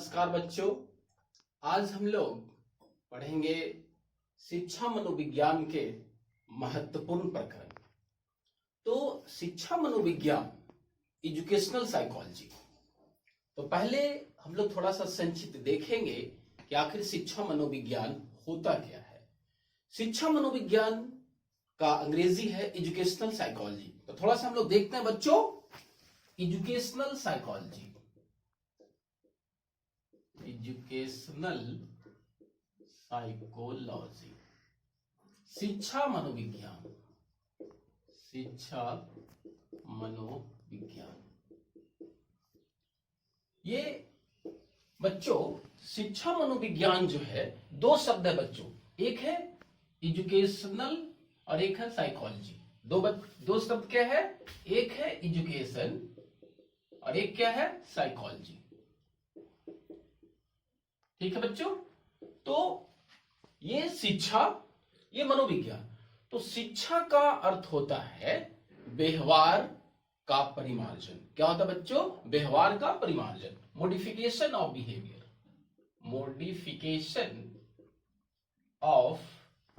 नमस्कार बच्चों, आज हम लोग पढ़ेंगे शिक्षा मनोविज्ञान के महत्वपूर्ण प्रकरण। तो शिक्षा मनोविज्ञान एजुकेशनल साइकोलॉजी, तो पहले हम लोग थोड़ा सा संक्षिप्त देखेंगे कि आखिर शिक्षा मनोविज्ञान होता क्या है। शिक्षा मनोविज्ञान का अंग्रेजी है एजुकेशनल साइकोलॉजी। तो थोड़ा सा हम लोग देखते हैं बच्चों, एजुकेशनल साइकोलॉजी, एजुकेशनल साइकोलॉजी, शिक्षा मनोविज्ञान, शिक्षा मनोविज्ञान। ये बच्चों शिक्षा मनोविज्ञान जो है, दो शब्द है बच्चों, एक है एजुकेशनल और एक है साइकोलॉजी। दो शब्द क्या है, एक है एजुकेशन और एक क्या है साइकोलॉजी। ठीक है बच्चों। तो ये शिक्षा, ये मनोविज्ञान। तो शिक्षा का अर्थ होता है व्यवहार का परिमार्जन। क्या होता है बच्चों? व्यवहार का परिमार्जन, modification of behaviour, modification of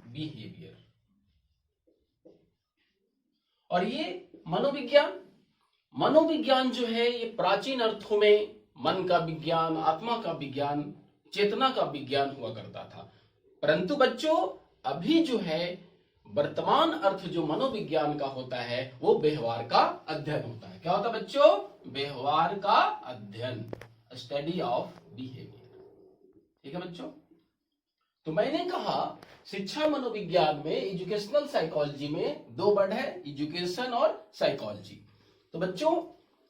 behaviour. और ये मनोविज्ञान जो है, ये प्राचीन अर्थों में मन का विज्ञान, आत्मा का विज्ञान, चेतना का विज्ञान हुआ करता था। परंतु बच्चों अभी जो है वर्तमान अर्थ जो मनोविज्ञान का होता है वो व्यवहार का अध्ययन होता है। क्या होता है बच्चों? व्यवहार का अध्ययन, स्टडी ऑफ बिहेवियर। ठीक है बच्चों। तो मैंने कहा शिक्षा मनोविज्ञान में, एजुकेशनल साइकोलॉजी में दो वर्ड है, एजुकेशन और साइकोलॉजी। तो बच्चों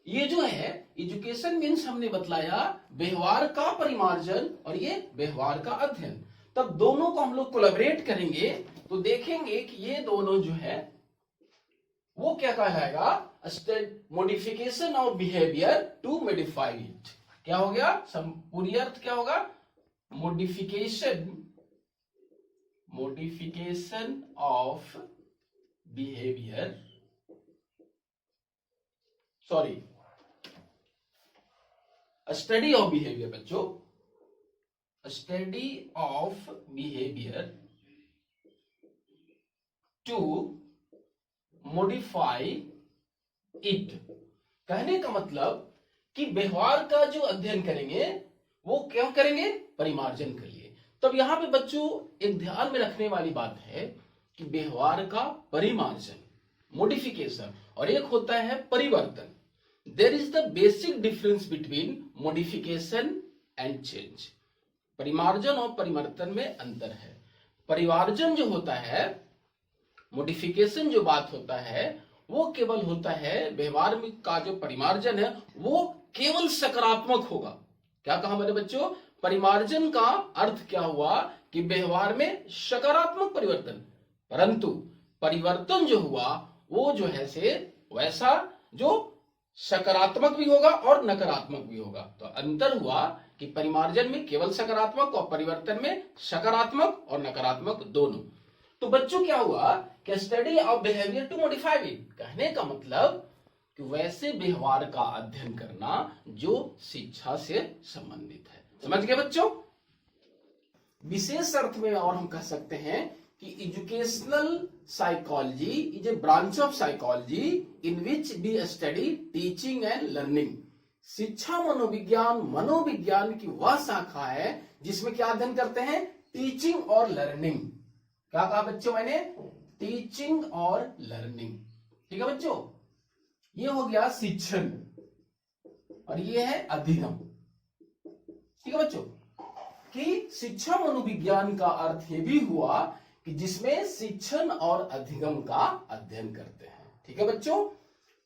ये जो है एजुकेशन मीन्स हमने बतलाया व्यवहार का परिमार्जन और ये व्यवहार का अध्ययन। तब दोनों को हम लोग कोलैबोरेट करेंगे तो देखेंगे कि ये दोनों जो है वो क्या कहलाएगा, modification of behaviour to modify it. क्या हो गया? पूरी अर्थ क्या होगा? Modification of behaviour, sorry study of behaviour बच्चों, study of behaviour to modify it. कहने का मतलब कि व्यवहार का जो अध्ययन करेंगे वो क्या करेंगे? परिमार्जन के लिए। तब यहां पे बच्चों एक ध्यान में रखने वाली बात है कि व्यवहार का परिमार्जन, मॉडिफिकेशन, और एक होता है परिवर्तन। There is the basic difference between modification and change. परिमार्जन और परिवर्तन में अंतर है। परिमार्जन जो होता है, मॉडिफिकेशन जो बात होता है, वो केवल होता है व्यवहार में का जो परिमार्जन है वो केवल सकारात्मक होगा। क्या कहा मैंने बच्चों? परिमार्जन का अर्थ क्या हुआ कि व्यवहार में सकारात्मक परिवर्तन, परंतु परिवर्तन जो हुआ वो जो है से वैसा जो सकारात्मक भी होगा और नकारात्मक भी होगा। तो अंतर हुआ कि परिमार्जन में केवल सकारात्मक और परिवर्तन में सकारात्मक और नकारात्मक दोनों। तो बच्चों क्या हुआ कि study of behaviour to modify it, कहने का मतलब कि वैसे व्यवहार का अध्ययन करना जो शिक्षा से संबंधित है। समझ गए बच्चों? विशेष अर्थ में और हम कह सकते हैं कि educational psychology is a branch of psychology in which we study teaching and learning. शिक्षा मनोविज्ञान की वह शाखा है जिसमें क्या अध्ययन करते हैं? टीचिंग और लर्निंग। क्या कहा बच्चों मैंने? टीचिंग और लर्निंग। ठीक है बच्चों, ये हो गया शिक्षण और ये है अध्ययन। ठीक है बच्चों, कि शिक्षा मनोविज्ञान का अर्थ ये भी हुआ कि जिसमें शिक्षण और अधिगम का अध्ययन करते हैं। ठीक है बच्चों।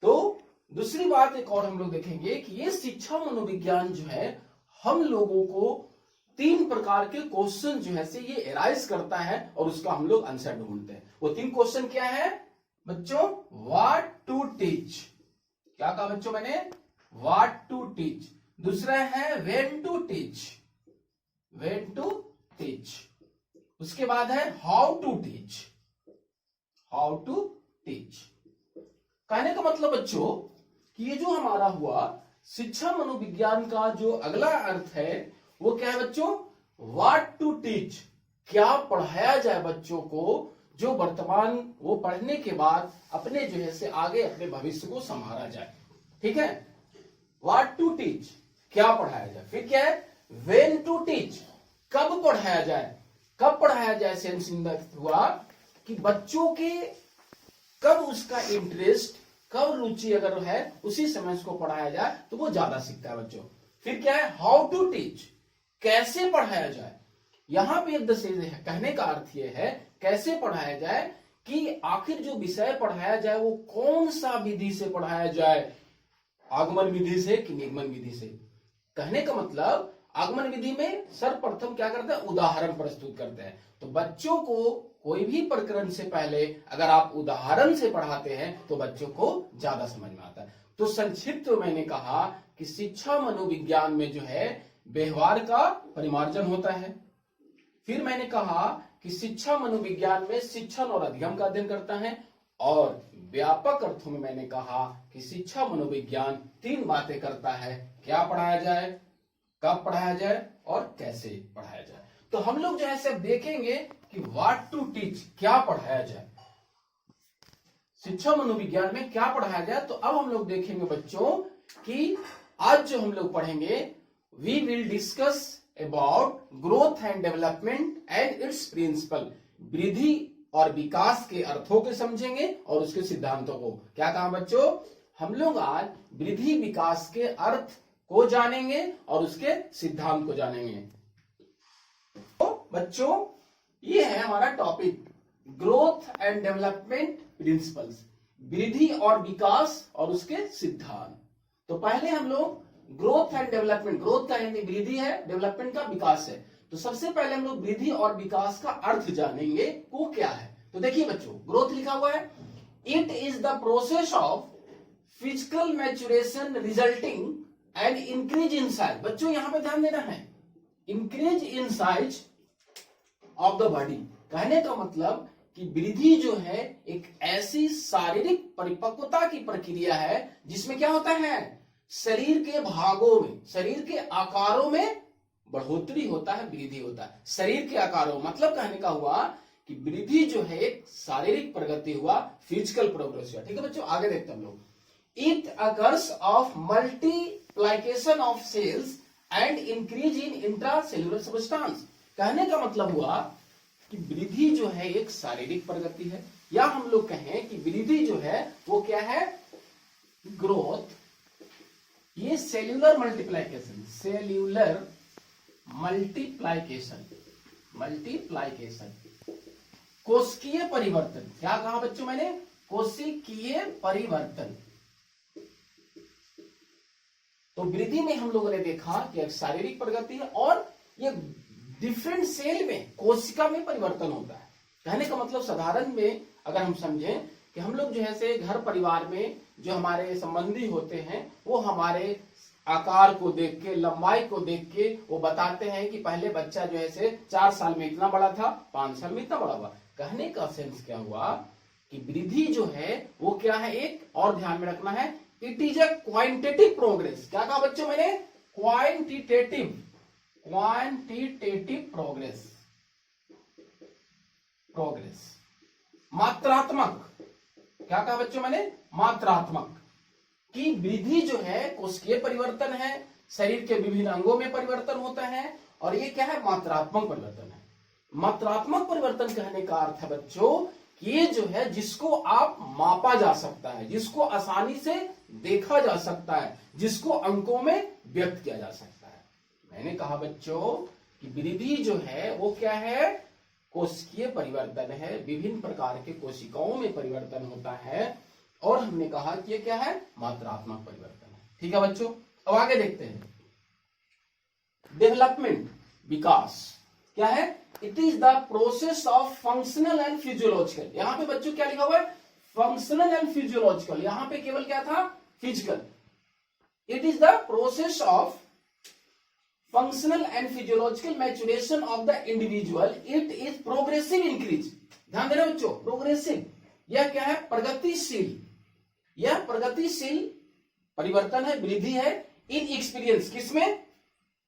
तो दूसरी बात एक और हम लोग देखेंगे कि ये शिक्षा मनोविज्ञान जो है हम लोगों को तीन प्रकार के क्वेश्चन जो है से ये एराइज करता है और उसका हम लोग आंसर ढूंढते हैं। वो तीन क्वेश्चन क्या है बच्चों? What to teach. क्या कहा बच्चों मैंने? What to teach. दूसरा है when to teach, when to teach. उसके बाद है how to teach, how to teach. कहने का मतलब बच्चों कि ये जो हमारा हुआ शिक्षा मनोविज्ञान का जो अगला अर्थ है वो क्या है बच्चों? व्हाट टू टीच, क्या पढ़ाया जाए बच्चों को, जो वर्तमान वो पढ़ने के बाद अपने जो है से आगे अपने भविष्य को संभाला जाए। ठीक है, व्हाट टू टीच, क्या पढ़ाया जाए। फिर क्या है? व्हेन टू टीच, कब पढ़ाया जाए। कब पढ़ाया जाए सेंस इन द हुआ कि बच्चों के कब उसका इंटरेस्ट, कब रुचि अगर है उसी समय उसको पढ़ाया जाए तो वो ज्यादा सीखता है बच्चों। फिर क्या है? हाउ टू टीच, कैसे पढ़ाया जाए। यहां पे एक कहने का अर्थ ये है कैसे पढ़ाया जाए कि आखिर जो विषय पढ़ाया जाए वो कौन सा विधि से पढ़ाया जाए, आगमन विधि से कि निगमन विधि से। कहने का मतलब आगमन विधि में सर्वप्रथम क्या करते हैं? उदाहरण प्रस्तुत करते हैं। तो बच्चों को कोई भी प्रकरण से पहले अगर आप उदाहरण से पढ़ाते हैं तो बच्चों को ज्यादा समझ में आता है। तो संक्षिप्त में मैंने कहा कि शिक्षा मनोविज्ञान में जो है व्यवहार का परिमार्जन होता है। फिर मैंने कहा कि शिक्षा मनोविज्ञान में शिक्षण और अध्ययन का अध्ययन करता है। और व्यापक अर्थों में मैंने कहा कि शिक्षा मनोविज्ञान 3 बातें करता है, क्या पढ़ाया जाए, कब पढ़ाया जाए और कैसे पढ़ाया जाए। तो हम लोग जो है सब देखेंगे कि व्हाट टू टीच, क्या पढ़ाया जाए, शिक्षा मनोविज्ञान में क्या पढ़ाया जाए। तो अब हम लोग देखेंगे बच्चों कि आज जो हम लोग पढ़ेंगे we will discuss about growth and development and its principle, वृद्धि और विकास के अर्थों को समझेंगे और उसके सिद्धांतों को। क्या कहा बच्चों? हम लोग आज वृद्धि विकास के अर्थ को जानेंगे और उसके सिद्धांत को जानेंगे। तो बच्चों ये है हमारा topic, growth and development principles, वृद्धि और विकास और उसके सिद्धांत। तो पहले हम लोग ग्रोथ एंड डेवलपमेंट, ग्रोथ का यानी वृद्धि है, डेवलपमेंट का विकास है। तो सबसे पहले हम लोग वृद्धि और विकास का अर्थ जानेंगे वो क्या है। तो देखिए बच्चों, ग्रोथ लिखा हुआ है, it is the process of physical maturation resulting and increase in size. बच्चों यहां पे ध्यान देना है, increase in size of the body. कहने का मतलब कि वृद्धि जो है एक ऐसी शारीरिक परिपक्वता की प्रक्रिया है जिसमें क्या होता है? शरीर के भागों में, शरीर के आकारों में बढ़ोतरी होता है, वृद्धि होता है। शरीर के आकारों मतलब कहने का हुआ कि वृद्धि जो है एक शारीरिक प्रगति हुआ, फिजिकल प्रोग्रेस हुआ। ठीक है बच्चों, आगे देखते हैं हम लोग। It occurs of multiplication of cells and increase in intracellular substance. कहने का मतलब हुआ कि वृद्धि जो है एक शारीरिक प्रगति है, या हम लोग कहें कि वृद्धि जो है वो क्या है? ग्रोथ, ये cellular multiplication, cellular multiplication, multiplication, कोशिकीय परिवर्तन। क्या कहा बच्चों मैंने? कोशिकीय परिवर्तन। तो वृद्धि में हम लोगों ने देखा कि एक शारीरिक प्रगति है और ये डिफरेंट सेल में, कोशिका में परिवर्तन होता है। कहने का मतलब साधारण में अगर हम समझें कि हम लोग जो है से घर परिवार में जो हमारे संबंधी होते हैं वो हमारे आकार को देख के, लंबाई को देख के वो बताते हैं कि पहले बच्चा जो है से 4 साल में इतना बड़ा था, 5 साल में इतना बड़ा हुआ। कहने का सेंस क्या हुआ कि वृद्धि जो है वो क्या है? एक और ध्यान में रखना है, it is a quantitative progress. क्या कहा बच्चों मैंने? क्वांटिटेटिव, क्वांटिटेटिव प्रोग्रेस, प्रोग्रेस, मात्रात्मक। क्या कहा बच्चों मैंने? मात्रात्मक। कि वृद्धि जो है कोशिकीय परिवर्तन है, शरीर के विभिन्न अंगों में परिवर्तन होता है, और ये क्या है? मात्रात्मक परिवर्तन है। मात्रात्मक परिवर्तन कहने का अर्थ है बच्चों कि ये जो है जिसको आप मापा जा सकता है, जिसको आसानी से देखा जा सकता है, जिसको अंकों में व्यक्त किया जा सकता है। मैंने कहा बच्चों कि वृद्धि जो है वो क्या है? कोशिकीय परिवर्तन है, विभिन्न प्रकार के कोशिकाओं में परिवर्तन होता है, और हमने कहा कि ये क्या है? मात्रात्मक परिवर्तन है। ठीक है बच्चों, अब आगे देखते हैं। डेवलपमेंट, विकास क्या है? It is the process of functional and physiological. यहां पे बच्चों क्या लिखा हुआ है? Functional and physiological. यहां पे केवल क्या था? Physical. It is the process of functional and physiological maturation of the individual. It is progressive increase. ध्यान देना बच्चों, प्रोग्रेसिव यह क्या है? प्रगतिशील। यह प्रगतिशील परिवर्तन है, वृद्धि है। इन एक्सपीरियंस, किसमें?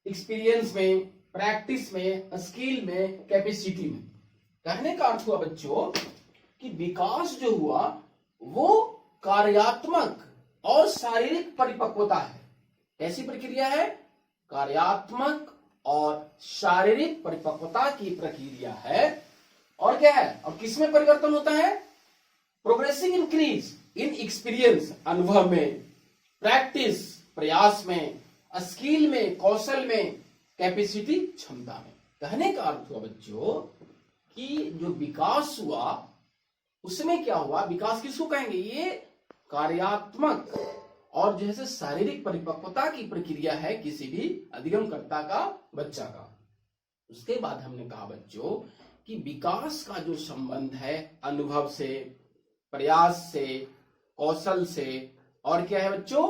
एक्सपीरियंस में, प्रैक्टिस में, स्किल में, कैपेसिटी में। कहने का अर्थ हुआ बच्चों कि विकास जो हुआ वो कार्यात्मक और शारीरिक परिपक्वता है। कैसी प्रक्रिया है? कार्यात्मक और शारीरिक परिपक्वता की प्रक्रिया है। और क्या है? और किसमें परिवर्तन होता है? प्रोग्रेसिव इंक्रीज इन एक्सपीरियंस, अनुभव में, प्रैक्टिस, प्रयास में, स्किल में, कौशल में, कैपेसिटी, क्षमता में। कहने का अर्थ हुआ बच्चों कि जो विकास हुआ उसमें क्या हुआ? विकास किसको कहेंगे? ये कार्यात्मक और जैसे शारीरिक परिपक्वता की प्रक्रिया है किसी भी अधिगमकर्ता का, बच्चा का। उसके बाद हमने कहा बच्चों कि विकास का जो संबंध है अनुभव से, प्रयास से, कौशल से, और क्या है बच्चों?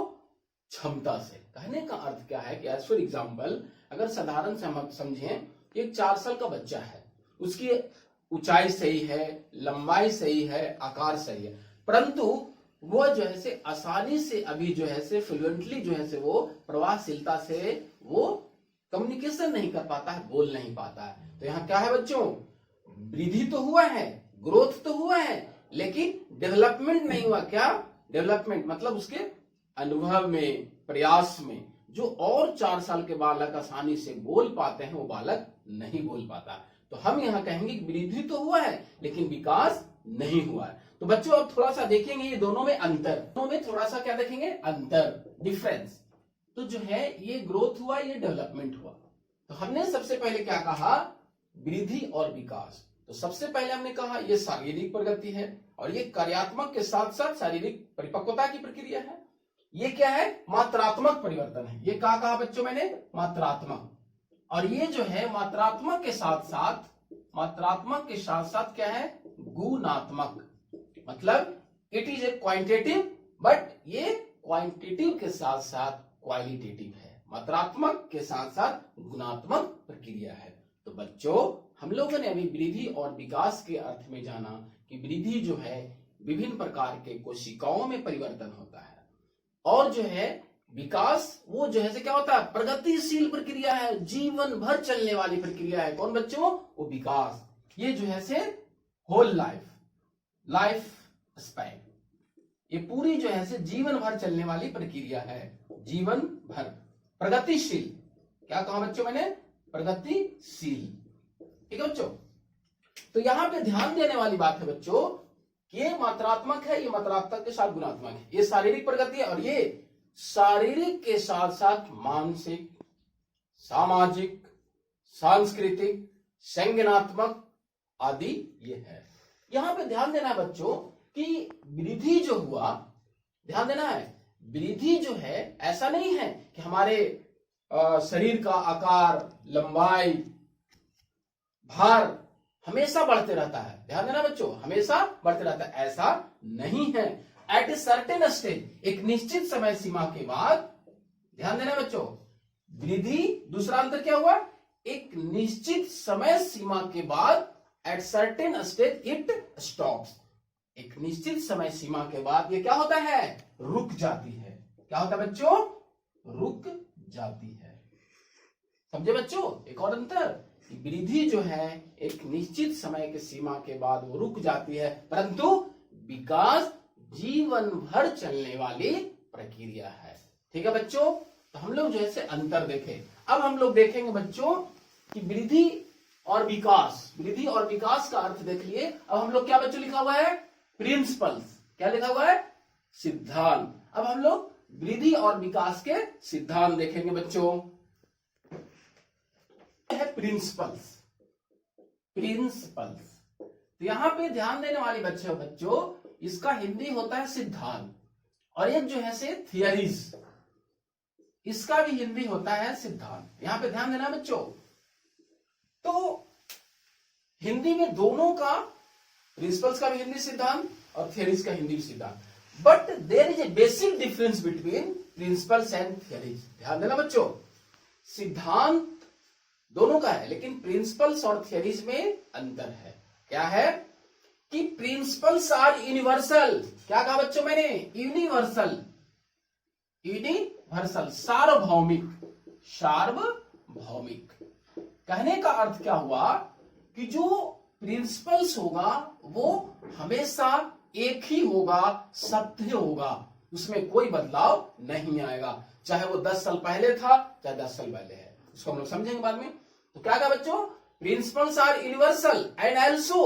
क्षमता से। कहने का अर्थ क्या है कि एज फॉर एग्जाम्पल अगर साधारण से हम समझें, एक 4 साल का बच्चा है, उसकी ऊंचाई सही है, लंबाई सही है, आकार सही है, परंतु वो जो है से आसानी से अभी जो है से फ्लुएंटली जो है से वो प्रवाहशीलता से वो कम्युनिकेशन नहीं कर पाता है, बोल नहीं पाता है। तो यहाँ क्या है बच्चों? वृद्धि तो हुआ है, ग्रोथ तो हुआ है, लेकिन डेवलपमेंट नहीं हुआ। क्या डेवलपमेंट? मतलब उसके अनुभव में, प्रयास में। जो और 4 साल के बालक आसानी से बोल पाते हैं वो बालक नहीं बोल पाता। तो हम यहाँ कहेंगे कि वृद्धि तो हुआ है लेकिन विकास नहीं हुआ है। तो बच्चों अब थोड़ा सा देखेंगे ये दोनों में अंतर, दोनों में थोड़ा सा क्या देखेंगे? अंतर, डिफरेंस। तो जो है ये ग्रोथ हुआ, ये डेवलपमेंट हुआ। तो हमने सबसे पहले क्या कहा? वृद्धि और विकास। तो सबसे पहले हमने कहा ये शारीरिक प्रगति है और ये कार्यात्मक के साथ साथ शारीरिक परिपक्वता की प्रक्रिया है। ये क्या है? मात्रात्मक परिवर्तन है। ये कहा बच्चों मैंने? मात्रात्मक। और ये जो है मात्रात्मक के साथ साथ क्या है? गुणात्मक। मतलब it is a quantitative, but ये क्वांटिटेटिव के साथ साथ क्वालिटेटिव है। मात्रात्मक के साथ साथ गुणात्मक प्रक्रिया है। तो बच्चों हम लोगों ने अभी वृद्धि और विकास के अर्थ में जाना कि वृद्धि जो है विभिन्न प्रकार के कोशिकाओं में परिवर्तन होता है, और जो है विकास वो जो है से क्या होता है? प्रगतिशील प्रक्रिया है, जीवन भर चलने वाली प्रक्रिया है। कौन बच्चों? वो विकास। ये जो है से होल लाइफ स्पैन, ये पूरी जो है से जीवन भर चलने वाली प्रक्रिया है। जीवन भर प्रगतिशील। क्या कहा बच्चों मैंने? प्रगतिशील। ठीक है बच्चों। तो यहां पे ध्यान देने वाली बात है बच्चों, ये मात्रात्मक है, ये मात्रात्मक के साथ गुणात्मक है। ये शारीरिक प्रगति है और ये शारीरिक के साथ साथ मानसिक, सामाजिक, सांस्कृतिक, संज्ञानात्मक आदि ये है। यहां पे ध्यान देना है बच्चों कि वृद्धि जो हुआ, ध्यान देना है, वृद्धि जो है ऐसा नहीं है कि हमारे शरीर का आकार, लंबाई, भार हमेशा बढ़ते रहता है। ध्यान देना बच्चों, हमेशा बढ़ते रहता है, ऐसा नहीं है। एट ए सर्टेन स्टेज, एक निश्चित समय सीमा के बाद, ध्यान देना बच्चों, वृद्धि, दूसरा अंतर क्या हुआ? एक निश्चित समय सीमा के बाद at certain stage it stops. एक निश्चित समय सीमा के बाद ये क्या होता है? रुक जाती है। क्या होता है बच्चों? रुक जाती है। समझे बच्चों? एक और अंतर, वृद्धि जो है एक निश्चित समय के सीमा के बाद वो रुक जाती है, परंतु विकास जीवन भर चलने वाली प्रक्रिया है। ठीक है बच्चों। तो हम लोग जो है अंतर देखें। अब हम लोग देखेंगे बच्चों कि वृद्धि और विकास, वृद्धि और विकास का अर्थ देख लिए। अब हम लोग क्या बच्चों लिखा हुआ है? प्रिंसिपल्स। क्या लिखा हुआ है? सिद्धांत। अब हम लोग वृद्धि और विकास के सिद्धांत देखेंगे बच्चों। है प्रिंसिपल्स। तो यहां पे ध्यान देने वाली बच्चों, इसका हिंदी होता है सिद्धांत, और एक जो है से थियरीज, इसका भी हिंदी होता है सिद्धांत। यहां पे ध्यान देना बच्चों। तो हिंदी में दोनों का, प्रिंसिपल्स का भी हिंदी सिद्धांत और थियरीज का हिंदी सिद्धांत, but there is a basic difference between principles and theories. ध्यान देना बच्चों, सिद्धांत दोनों का है लेकिन प्रिंसिपल्स और थियरीज में अंतर है। क्या है? कि प्रिंसिपल्स आर यूनिवर्सल। क्या कहा बच्चों मैंने? यूनिवर्सल यूनिवर्सल, सार्वभौमिक, सार्वभौमिक। कहने का अर्थ क्या हुआ कि जो प्रिंसिपल्स होगा वो हमेशा एक ही होगा, सत्य होगा, उसमें कोई बदलाव नहीं आएगा, चाहे वो 10 साल पहले था चाहे 10 साल पहले है। उसको हम लोग समझेंगे बाद में। तो क्या कहा बच्चों, principles are universal and also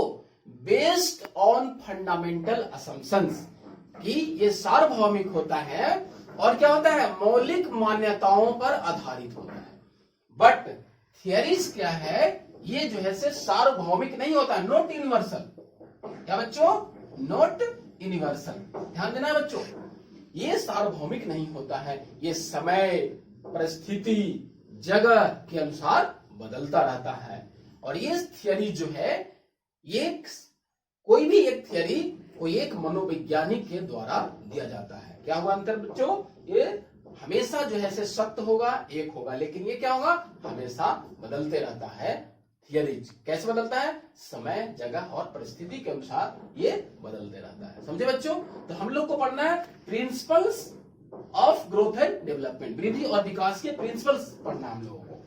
based on fundamental assumptions, कि ये सार्वभौमिक होता है और क्या होता है, मौलिक मान्यताओं पर आधारित होता है। बट थियरीज क्या है, ये जो है से सार्वभौमिक नहीं होता, नॉट यूनिवर्सल। क्या बच्चों, नॉट यूनिवर्सल, ध्यान देना है बच्चों, ये सार्वभौमिक नहीं होता है, ये समय, परिस्थिति, जगह के अनुसार बदलता रहता है। और ये थियरी जो है, ये कोई भी एक थियरी कोई एक मनोवैज्ञानिक के द्वारा दिया जाता है। क्या हुआ अंतर बच्चों, ये हमेशा जो है से सत्य होगा, एक होगा, लेकिन ये क्या होगा, हमेशा बदलते रहता है। थियरीज कैसे बदलता है, समय, जगह और परिस्थिति के अनुसार ये बदलते रहता है। समझे बच्चों। तो हम लोग को पढ़ना है principles of growth and development, वृद्धि और विकास के प्रिंसिपल्स पढ़ना हम लोगों को।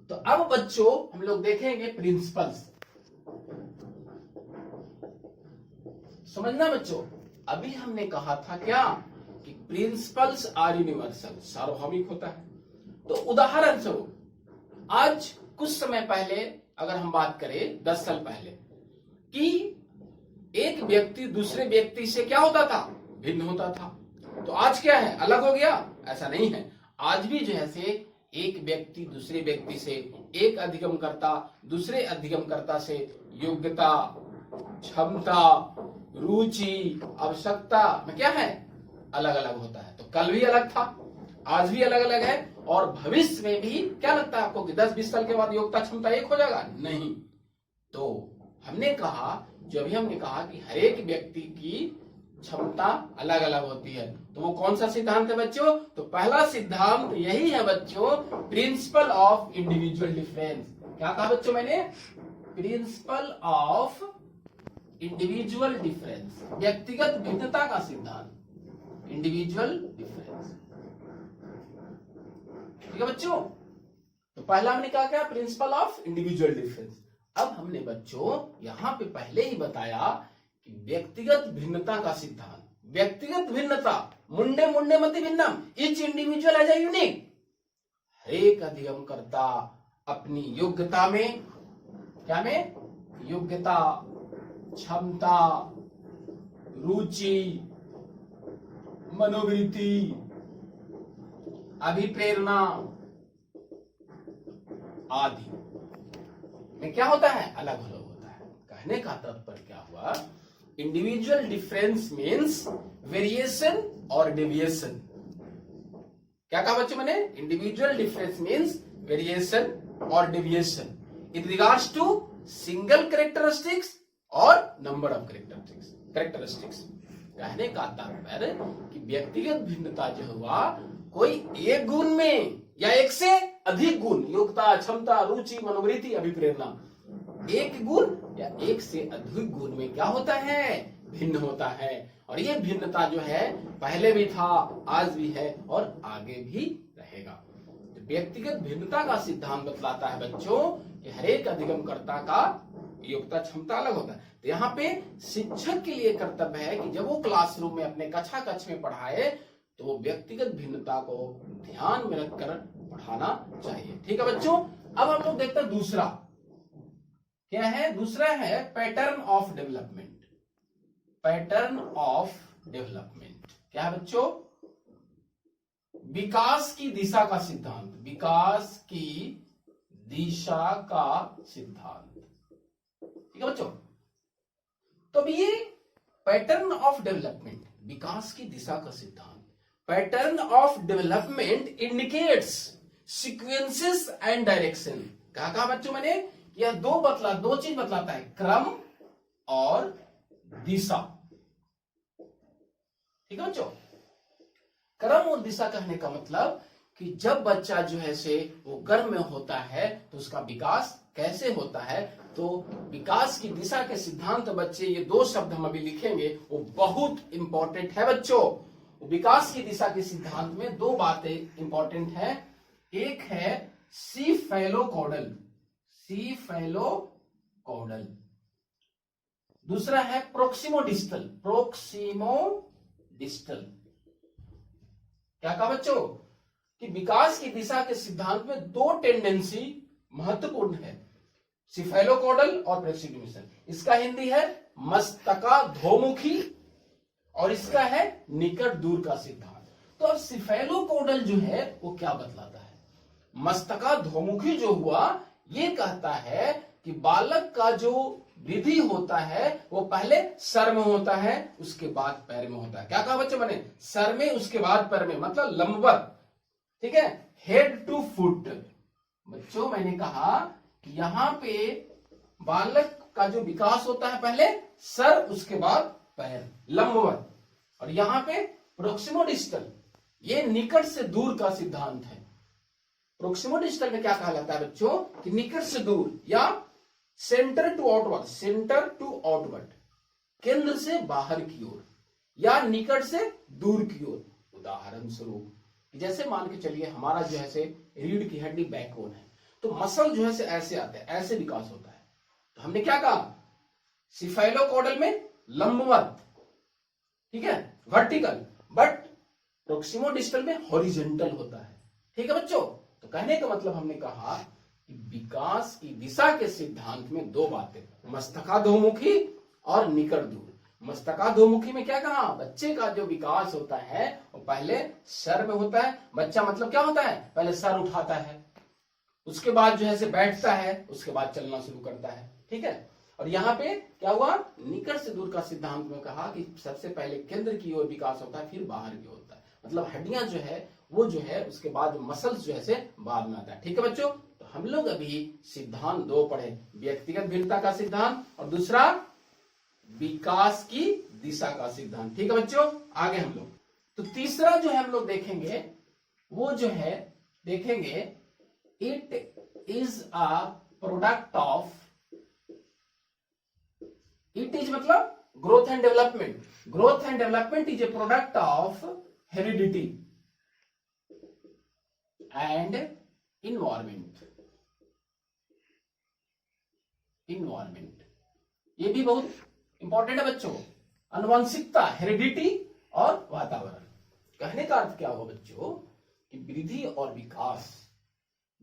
तो अब बच्चों हम लोग देखेंगे प्रिंसिपल्स। समझना बच्चों, अभी हमने कहा था क्या कि प्रिंसिपल्स आर यूनिवर्सल, सार्वभौमिक होता है। तो उदाहरण स्वरूप आज कुछ समय पहले अगर हम बात करें 10 साल पहले, कि एक व्यक्ति दूसरे व्यक्ति से क्या होता था, भिन्न होता था। तो आज क्या है, अलग हो गया, ऐसा नहीं है। आज भी जो है से एक व्यक्ति दूसरे व्यक्ति से, एक अधिगमकर्ता दूसरे अधिगमकर्ता से योग्यता, क्षमता, रुचि, आवश्यकता में क्या है, अलग अलग होता है। तो कल भी अलग था, आज भी अलग अलग है, और भविष्य में भी क्या लगता है आपको कि 10-20 साल के बाद योग्यता क्षमता एक हो जाएगा? नहीं। तो हमने कहा, जो अभी हमने कहा कि हर एक व्यक्ति की क्षमता अलग अलग होती है। तो वो कौन सा सिद्धांत है बच्चों? तो पहला सिद्धांत यही है बच्चों, प्रिंसिपल ऑफ इंडिविजुअल डिफरेंस। क्या कहा बच्चों मैंने? प्रिंसिपल ऑफ इंडिविजुअल डिफरेंस, व्यक्तिगत भिन्नता का सिद्धांत, इंडिविजुअल डिफरेंस। ठीक है बच्चों। तो पहला हमने कहा क्या, प्रिंसिपल ऑफ इंडिविजुअल डिफरेंस। अब हमने बच्चों यहां पे पहले ही बताया कि व्यक्तिगत भिन्नता का सिद्धांत, व्यक्तिगत भिन्नता, मुंडे मुंडे मति भिन्नम, each individual as a unique. हर एक अधिगमकर्ता अपनी योग्यता में, क्या में, योग्यता, क्षमता, रुचि, मनोवृत्ति, अभिप्रेरणा आदि में क्या होता है, अलग अलग होता है। कहने का तात्पर्य क्या हुआ, इंडिविजुअल डिफरेंस मीन्स वेरिएशन और डेविएशन। क्या कहा बच्चों मैंने? इंडिविजुअल डिफरेंस मीन्स वेरिएशन और deviation in regards to single characteristics और नंबर ऑफ कैरेक्टरिस्टिक्स। कहने का तात्पर्य कि व्यक्तिगत भिन्नता जो हुआ, कोई एक गुण में या एक से अधिक गुण, योग्यता, क्षमता, रुचि, मनोवृत्ति, अभिप्रेरणा, एक गुण या एक से अधिक गुण में क्या होता है, भिन्न होता है। और ये भिन्नता जो है पहले भी था, आज भी है और आगे भी रहेगा। तो व्यक्तिगत भिन्नता का सिद्धांत बतलाता है बच्चों कि हर एक अधिगमकर्ता का योग्यता, क्षमता अलग होता है। तो यहाँ पे शिक्षक के लिए कर्तव्य है कि जब वो क्लासरूम में अपने कक्ष में पढ़ाए तो वो व्यक्तिगत भिन्नता को ध्यान में रखकर पढ़ाना चाहिए। ठीक है बच्चों। अब हम लोग देखते हैं दूसरा क्या है। दूसरा है pattern of development. Pattern of development क्या है बच्चों? विकास की दिशा का सिद्धांत, विकास की दिशा का सिद्धांत। ठीक है बच्चों। तो ये पैटर्न ऑफ डेवलपमेंट, विकास की दिशा का सिद्धांत। Pattern of development indicates sequences and direction. कहा बच्चों मैंने? यह दो चीज बतलाता है, क्रम और दिशा। ठीक है बच्चों। क्रम और दिशा कहने का मतलब कि जब बच्चा जो है से वो गर्भ में होता है तो उसका विकास कैसे होता है। तो विकास की दिशा के सिद्धांत बच्चे, ये दो शब्द हम अभी लिखेंगे, वो बहुत इंपॉर्टेंट है बच्चों। विकास की दिशा के सिद्धांत में दो बातें इंपॉर्टेंट है। एक है सीफेलोकॉडल, सीफेलोकॉडल, दूसरा है प्रोक्सिमोडिस्टल, प्रोक्सिमोडिस्टल। क्या कहा बच्चों कि विकास की दिशा के सिद्धांत में दो टेंडेंसी महत्वपूर्ण है, सीफेलोकॉडल और प्रोक्सिमोडिस्टल। इसका हिंदी है मस्तकाधोमुखी और इसका है निकट दूर का सिद्धांत। तो अब सीफेलोकॉडल जो है वो क्या बतलाता है? मस्तकाधोमुखी जो हुआ ये कहता है कि बालक का जो वृद्धि होता है वो पहले सर में होता है, उसके बाद पैर में होता है। क्या कहा बच्चों मैंने? सर में उसके बाद पैर में, मतलब लंबवत, ठीक है, हेड टू फुट। बच्चों मैंने कहा कि यहां पे बालक का जो विकास होता है पहले सर उसके बाद पैर, लंबवत। और यहां पे प्रोक्सिमोडिस्टल, ये निकट से दूर का सिद्धांत है। प्रोक्सिमोडिस्टल में क्या कहा जाता है बच्चों कि निकट से दूर या centre to outward, centre to outward, केंद्र से बाहर की ओर या निकट से दूर की ओर। उदाहरण स्वरूप जैसे मान के चलिए हमारा जो है से रीढ़ की हड्डी बैकबोन है, तो मसल जो है से ऐसे आते हैं, ऐसे विकास होता है। तो हमने क्या कहा? सीफेलोकॉडल में लंबवत, ठीक है, वर्टिकल, बट प्रोक्सिमोडिस्टल में हॉरिजॉन्टल होता है। ठीक है बच्चों, तो कहने का मतलब हमने कहा कि विकास की दिशा के सिद्धांत में दो बातें, मस्तकाधोमुखी और निकट दूर। मस्तकाधोमुखी में क्या कहा? बच्चे का जो विकास होता है वो पहले सर में होता है। बच्चा मतलब क्या होता है? पहले सर उठाता है, उसके बाद जो है से बैठता है, उसके बाद चलना शुरू करता है। ठीक है, और यहाँ पे क्या हुआ? निकट से दूर का सिद्धांत में कहा कि सबसे पहले केंद्र की ओर विकास होता है, फिर बाहर की ओर होता है। मतलब हड्डियां जो है वो जो है उसके बाद मसल्स जो है से बाद में आता है। ठीक है बच्चों, तो हम लोग अभी सिद्धांत दो पढ़े, व्यक्तिगत भिन्नता का सिद्धांत और दूसरा विकास की दिशा का सिद्धांत। ठीक है बच्चों, आगे हम लोग तो तीसरा जो है हम लोग देखेंगे वो जो है देखेंगे it is a product of, it is मतलब growth and development, growth and development is a product of heredity and environment. Environment ये भी बहुत इंपॉर्टेंट है बच्चों, आनुवंशिकता, हेरिडिटी और वातावरण। कहने का अर्थ क्या हुआ बच्चों कि वृद्धि और विकास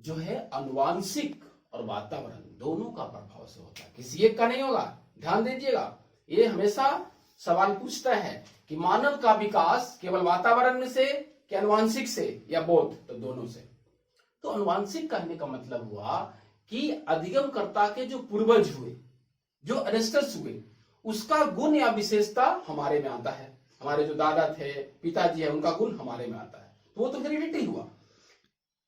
जो है आनुवंशिक और वातावरण दोनों का प्रभाव से होता है, किसी एक का नहीं होगा। ध्यान दीजिएगा, ये हमेशा सवाल पूछता है कि मानव का विकास केवल वातावरण में से कि आनुवंशिक से या बोथ, तो दोनों से। तो आनुवंशिक कहने का मतलब हुआ कि अधिगमकर्ता के जो पूर्वज हुए, जो एंसेस्टर्स हुए, उसका गुण या विशेषता हमारे में आता है। हमारे जो दादा थे, पिताजी है, उनका गुण हमारे में आता है, तो वो तो हेरिडिटी हुआ।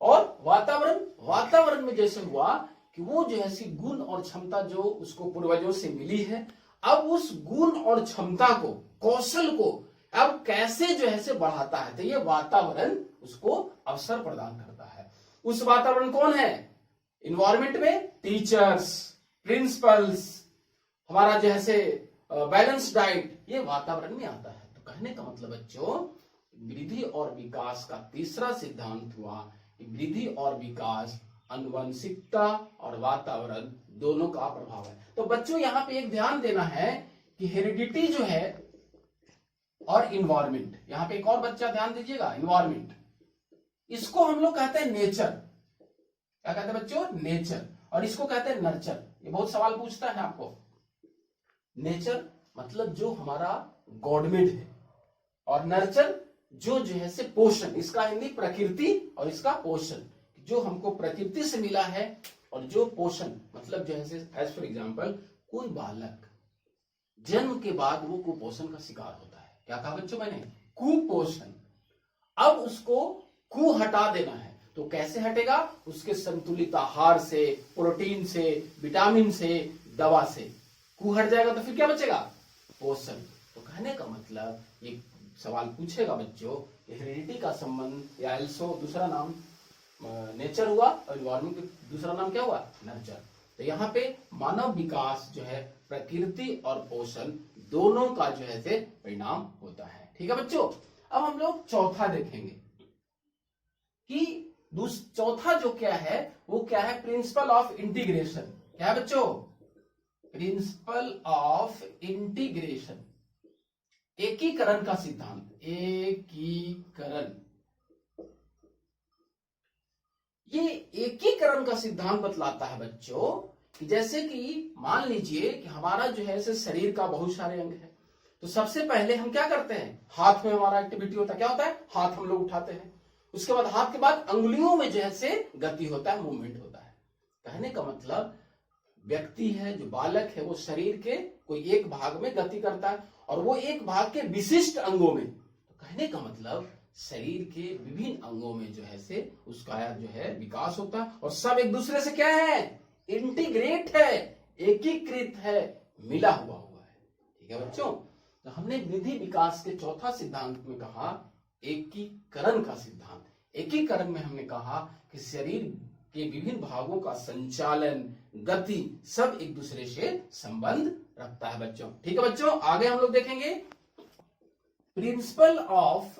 और वातावरण, वातावरण में जैसे हुआ कि वो जो है सी गुण और क्षमता जो उसको पूर्वजों से मिली है, अब उस गुण और क्षमता को, कौशल को अब कैसे जो है से बढ़ाता है, तो ये वातावरण उसको अवसर प्रदान करता है। उस वातावरण कौन है? इन्वायरमेंट में टीचर्स, प्रिंसिपल्स, हमारा जो है से बैलेंस डाइट, ये वातावरण में आता है। तो कहने का मतलब बच्चों वृद्धि और विकास का तीसरा सिद्धांत हुआ कि वृद्धि और विकास आनुवंशिकता और वातावरण दोनों का प्रभाव है। तो बच्चों यहाँ पे एक ध्यान देना है कि हेरिडिटी जो है और इन्वायरमेंट, यहाँ पे एक और बच्चा ध्यान दीजिएगा, इन्वायरमेंट, इसको हम लोग कहते हैं नेचर। क्या कहते हैं बच्चों? नेचर। और इसको कहते हैं नर्चर। ये बहुत सवाल पूछता है आपको। नेचर मतलब जो हमारा गॉडमेड है, और नर्चर जो है से पोषण, इसका हिंदी प्रकृति और इसका पोषण, जो हमको प्रकृति से मिला है, और जो पोषण मतलब जो है से एज फॉर एग्जांपल कोई बालक जन्म के बाद वो कुपोषण का शिकार होता है। क्या कहा बच्चों मैंने? कुपोषण। अब उसको कु हटा देना है, तो कैसे हटेगा? उसके संतुलित आहार से, प्रोटीन से, विटामिन से, दवा से। कु हट जाएगा तो फिर क्या बचेगा? पोषण। तो कहने का मतलब ये सवाल पूछेगा बच्चों, हेरिडिटी का संबंध या एल्सो दूसरा नाम नेचर हुआ, और इन्वायरमेंट का दूसरा नाम क्या हुआ? नर्चर। तो यहाँ पे मानव विकास जो है प्रकृति और पोषण दोनों का जो है से परिणाम होता है। ठीक है बच्चों, अब हम लोग चौथा देखेंगे कि चौथा जो क्या है वो क्या है, प्रिंसिपल ऑफ इंटीग्रेशन। क्या है बच्चों, प्रिंसिपल ऑफ इंटीग्रेशन, एकीकरण का सिद्धांत। एकीकरण, ये एकीकरण का सिद्धांत बतलाता है बच्चों कि जैसे कि मान लीजिए कि हमारा जो है शरीर का बहुत सारे अंग है, तो सबसे पहले हम क्या करते हैं, हाथ में हमारा एक्टिविटी होता है। क्या होता है, हाथ हम लोग उठाते हैं। उसके बाद हाथ के बाद अंगुलियों में जो है गति होता है, मूवमेंट होता है। कहने का मतलब व्यक्ति है, जो बालक है, वो शरीर के कोई एक भाग में गति करता है और वो एक भाग के विशिष्ट अंगों में। तो कहने का मतलब शरीर के विभिन्न अंगों में जो है उसका जो है विकास होता है और सब एक दूसरे से क्या है, इंटीग्रेट है, एकीकृत है, मिला हुआ है। ठीक है बच्चों, तो हमने वृद्धि विकास के चौथा सिद्धांत में कहा एकीकरण का सिद्धांत। एकीकरण में हमने कहा कि शरीर के विभिन्न भागों का संचालन, गति सब एक दूसरे से संबंध रखता है बच्चों। ठीक है बच्चों, आगे हम लोग देखेंगे प्रिंसिपल ऑफ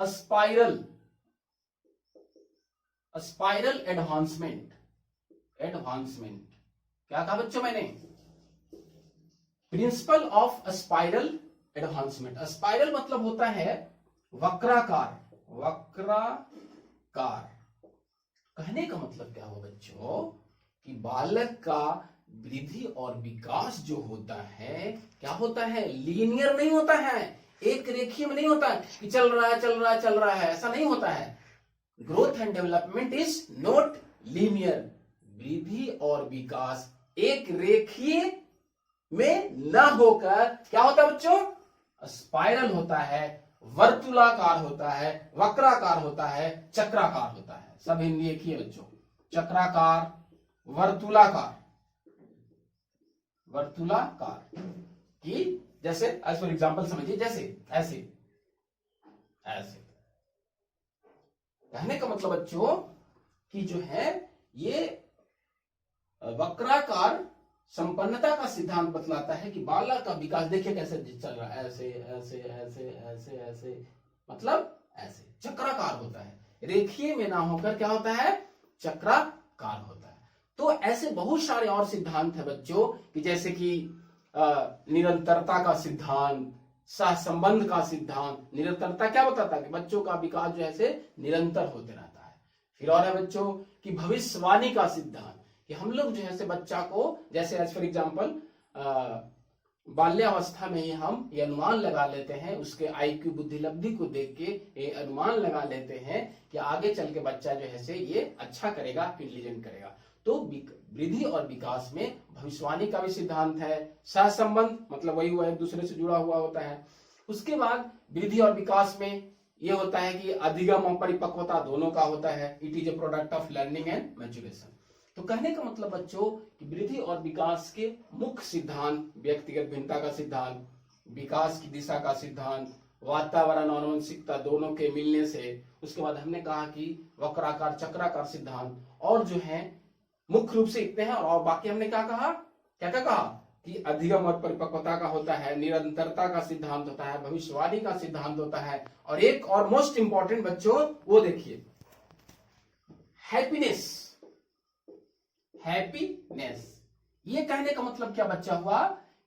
स्पाइरल एडवांसमेंट। क्या कहा बच्चों मैंने, principle of spiral advancement. Spiral मतलब होता है वक्राकार। कहने का मतलब क्या हुआ बच्चों कि बालक का वृद्धि और विकास जो होता है, क्या होता है, लीनियर नहीं होता है, एक रेखीय में नहीं होता है कि चल रहा है, ऐसा नहीं होता है। Growth and development is not linear. वृद्धि और विकास एक रेखीय में न होकर क्या होता है बच्चों, स्पाइरल होता है, वर्तुलाकार होता है, वक्राकार होता है, चक्राकार होता है। सब हिंदी एक ही है बच्चों, चक्राकार, वर्तुलाकार कि जैसे एज फॉर एग्जाम्पल समझिए, जैसे ऐसे ऐसे। कहने का मतलब बच्चों कि जो है ये वक्राकार संपन्नता का सिद्धांत बतलाता है कि बालक का विकास देखिए कैसे चल रहा है, ऐसे ऐसे ऐसे ऐसे ऐसे, मतलब ऐसे चक्राकार होता है, रेखीय में ना होकर क्या होता है, चक्राकार होता है। तो ऐसे बहुत सारे और सिद्धांत है बच्चों कि जैसे कि निरंतरता का सिद्धांत, सहसंबंध का सिद्धांत। निरंतरता क्या बताता है कि बच्चों का विकास जो है निरंतर होते रहता है। फिर और है बच्चों की भविष्यवाणी का सिद्धांत कि हम लोग जो है बच्चा को, जैसे एज फॉर एग्जाम्पल बाल्यावस्था में ही हम ये अनुमान लगा लेते हैं, उसके IQ बुद्धि लब्धि को देख के ये अनुमान लगा लेते हैं कि आगे चल के बच्चा जो है ये अच्छा करेगा, इंटेलिजेंट करेगा। तो वृद्धि और विकास में भविष्यवाणी का भी सिद्धांत है। सहसंबंध मतलब वही हुआ, एक दूसरे से जुड़ा हुआ होता है। उसके बाद वृद्धि और विकास में ये होता है कि अधिगम और परिपक्वता दोनों का होता है। It is a product of learning and maturation. तो कहने का मतलब बच्चों कि वृद्धि और विकास के मुख्य सिद्धांत, व्यक्तिगत भिन्नता का सिद्धांत, विकास की दिशा का सिद्धांत, वातावरण और आनुवंशिकता दोनों के मिलने से, उसके बाद हमने कहा कि वक्राकार चक्राकार सिद्धांत, और जो है मुख्य रूप से इतने हैं। और बाकी हमने क्या कहा कि अधिगम और परिपक्वता का होता है, निरंतरता का सिद्धांत होता है, भविष्यवाणी का सिद्धांत होता है, और एक और मोस्ट इंपॉर्टेंट बच्चों वो देखिए हैप्पीनेस। ये कहने का मतलब क्या बच्चा हुआ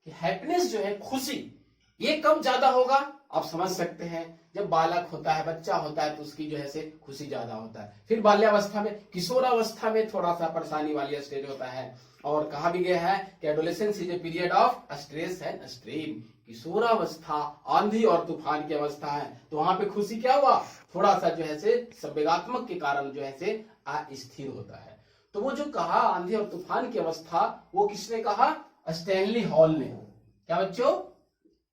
कि हैप्पीनेस जो है, खुशी, ये कब ज्यादा होगा आप समझ सकते हैं, जब बालक होता है, बच्चा होता है तो उसकी जो है खुशी ज्यादा होता है। फिर बाल्यावस्था में, किशोरावस्था में थोड़ा सा परेशानी वाली स्टेज होता है। और कहा भी गया है कि adolescence is a period of stress and strain. किशोरावस्था आंधी और तूफान की अवस्था है, तो वहां पे खुशी क्या हुआ, थोड़ा सा जो है संवेगात्मक के कारण जो है अस्थिर होता है। तो वो जो कहा आंधी और तूफान की अवस्था, वो किसने कहा, स्टैनली हॉल ने। क्या बच्चों,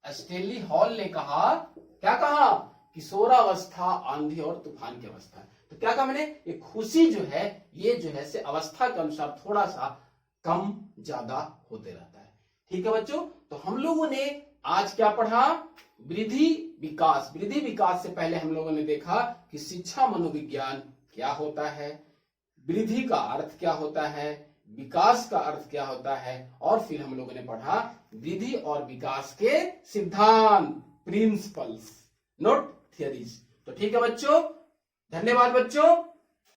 स्टैनली हॉल ने कहा, क्या कहा, किशोरावस्था आंधी और तूफान की अवस्था। तो क्या कहा मैंने, ये खुशी जो है, ये जो है अवस्था के अनुसार थोड़ा सा कम ज्यादा होते रहता है। ठीक है बच्चों, तो हम लोगों ने आज क्या पढ़ा, वृद्धि विकास। वृद्धि विकास से पहले हम लोगों ने देखा कि शिक्षा मनोविज्ञान क्या होता है, वृद्धि का अर्थ क्या होता है, विकास का अर्थ क्या होता है, और फिर हम लोगों ने पढ़ा विधि और विकास के सिद्धांत, प्रिंसिपल्स, नॉट थियरीज। तो ठीक है बच्चों, धन्यवाद बच्चों।